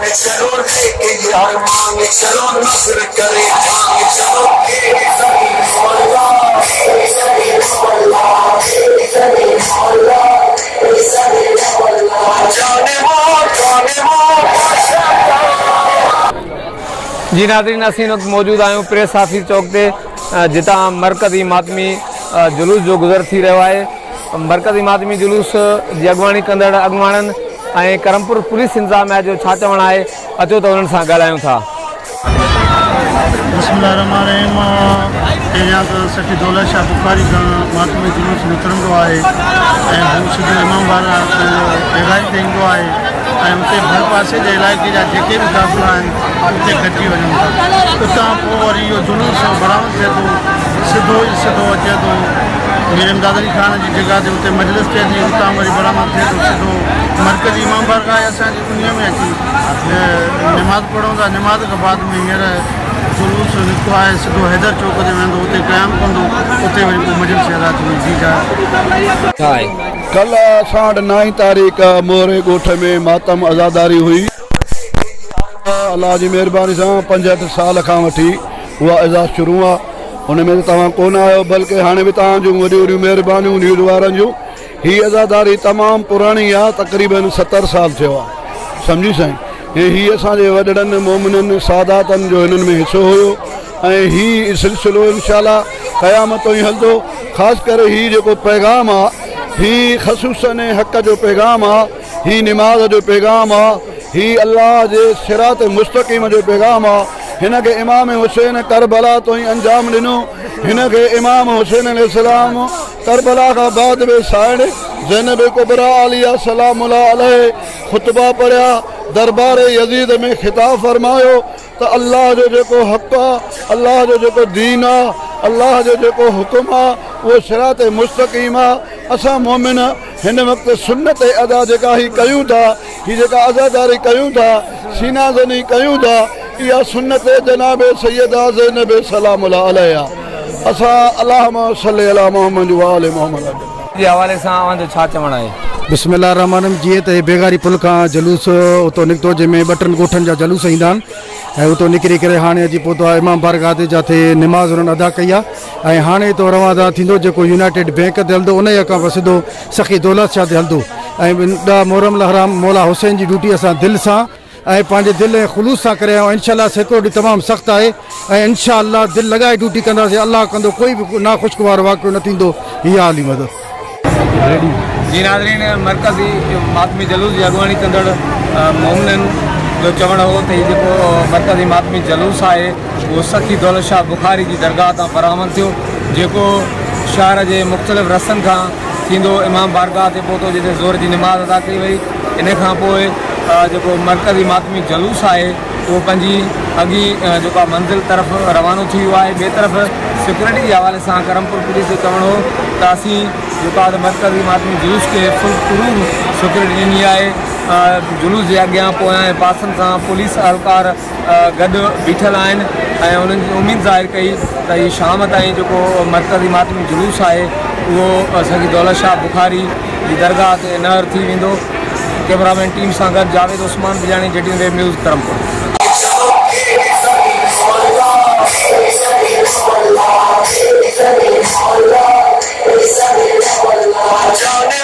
चलो लेके यार मान चलो नजर करे मान चलो जी नाज़रीन असीं मौजूद आहियूं प्रेस ऑफिस चौक ते जितां मरकज़ी मातमी जुलूस जो गुज़र थी रहियो आहे। मरकज़ी मातमी जुलूस जी अॻुवाणी कंदड़ अॻुवाणनि ऐं करमपुर पुलिस इंतज़ामिया जो छा चवणु आहे, अचो त उन्हनि सां ॻाल्हायूं था। बिस्मिल्लाहिर्रहमानिर्रहीम। पहिरियां त सखी दौलत शाह बुखारी खां मातमी जुलूस निकिरंदो आहे ऐं हू सिधो इमाम बारा बेगारी ते ईंदो आहे ऐं उते भर पासे जे इलाइक़े जा जेके बि काफ़िला आहिनि उते गॾिजी वञनि था। उतां पोइ वरी इहो जुलूस बरामद थिए थो, सिधो ई सिधो अचे थो मीर इमदाद अली खान जी जॻह ते उते मजलिस थिए थी, उतां वरी बरामद थिए थो सिधो मरकज़ी इमाम बारगाह आहे असांजी उन में अची निमाज़ पढ़ूं था। निमाज़ खां बाद में हींअर जुलूस निकितो आहे, सिधो हैदर चौक ते वेंदो, उते क़याम कंदो, उते वरी पोइ मजलिस अदा थींदी। जी जा कल असां वटि 9 तारीख़ मोरे ॻोठ में मातम आज़ादारी हुई। अलाह जी महिरबानी सां 5-8 साल खां वठी उहा एज़ाज़ शुरू आहे। हुन में तव्हां कोन आहियो, बल्कि हाणे बि तव्हां जूं वॾियूं वॾियूं महिरबानियूं न्यूज़ वारनि जूं। हीअ आज़ादारी तमामु पुराणी आहे, तक़रीबन 70 साल थियो आहे, सम्झी साईं। ऐं हीअ असांजे वॾड़नि मोमिननि सादातनि जो हिननि में हिसो हुयो ऐं हीअ सिलसिलो इंशाअल्लाह क़यामत ताईं हलंदो। ख़ासि करे हीअ जेको पैगाम आहे, हीअ ख़ुसूसन हक़ जो पैगाम आहे, हीअ निमाज़ जो पैगाम आहे, हीअ अल्लाह जे सिरात मुस्तक़ीम जो पैगाम आहे। हिन खे इमाम हुसैन करबला तो ई अंजाम ॾिनो। हिन खे इमाम हुसैन अलैहिस्सलाम करबला खां बाद में साइण ज़ैनब कुबरा आलिया सलामुल्लाह अलैह ख़ुतबा पढ़िया, दरबार यज़ीद में ख़िताब फरमायो त अल्लाह जो जेको हक़ आहे, अल्लाह जो जेको दीन आहे, अल्लाह जो जेको हुकुम आहे उहो सिरात मुस्तक़ीम आहे। असां मोमिन हिन वक़्तु सुन्नत अदा जेका ही कयूं था, हीअ जेका आज़ादारी कयूं था, सीनाज़नी कयूं था, इहा सुन्नत जनाब सैयदा ज़ैनब सलामुल्लाह अलैहा। असां अल्लाहुम्मा सल्ली अला मुहम्मद व आले मुहम्मद जे हवाले सां अव्हांजो छा चवणु आहे? बिस्मिल्लाहिर्रहमानिर्रहीम। जीअं त बेगारी पुल खां जुलूस उतो निकितो, जंहिंमें 2-3 ॻोठनि जा जुलूस ईंदा आहिनि ऐं उतो निकिरी करे हाणे अची पहुतो आहे इमाम बारगाह ते, जिथे निमाज़ हुननि अदा कई आहे। ऐं हाणे हितो रवाना थींदो जेको यूनाइटेड बैंक ते हलंदो, उन खां पोइ सिधो सखी दौलत शाह ते हलंदो। ऐं मोहरम हराम मौला हुसैन जी ड्यूटी असां दिलि सां ऐं पंहिंजे दिलि ऐं ख़ुलूस सां करे आहियूं। इंशाअल्लाह सिक्योरिटी तमामु सख़्तु आहे ऐं इंशाअल्लाह दिलि लॻाए ड्यूटी कंदासीं। अल्लाह कंदो, कोई बि नाख़ुशगवार वाक़ियो न थींदो। इहा हाली मदद। जी नाज़रीन, मरकज़ी मातमी जुलूस जी अॻुवाणी कंदड़ मोमिननि जो चवणु हो त हीउ जेको मरकज़ी मातमी जुलूस आहे उहो सखी दौलत शाह बुखारी जी दरगाह तां बरामद थियो, जेको शहर जे मुख़्तलिफ़ रस्तनि खां थींदो इमाम बारगाह ते पहुतो, जिते ज़ोर जी निमाज़ अदा कई वई। इन खां पोइ जेको मरकज़ी मातमी जुलूस आहे उहो पंहिंजी अॻी जेका मंज़िल तरफ़ रवानो थी वियो आहे। ॿिए तरफ़ सिक्योरिटी जे हवाले सां करमपुर पुलिस जो चवणु हो त असीं जेका मरकज़ी मातमी जुलूस खे फुल प्रूफ सिक्योरिटी ॾिनी आहे। जुलूस जे अॻियां पोयां ऐं पासनि सां पुलिस अहलकार गॾु बीठल आहिनि ऐं उन्हनि जी उमेदु ज़ाहिर कई त हीअ शाम ताईं जेको मरकज़ी मातमी जुलूस आहे उहो सखी दौलत शाह बुखारी जी दरगाह ते नहर थी वेंदो। कैमरामैन टीम सां गॾु Javed Usman Bijani, JTN web news, Karampur. जाने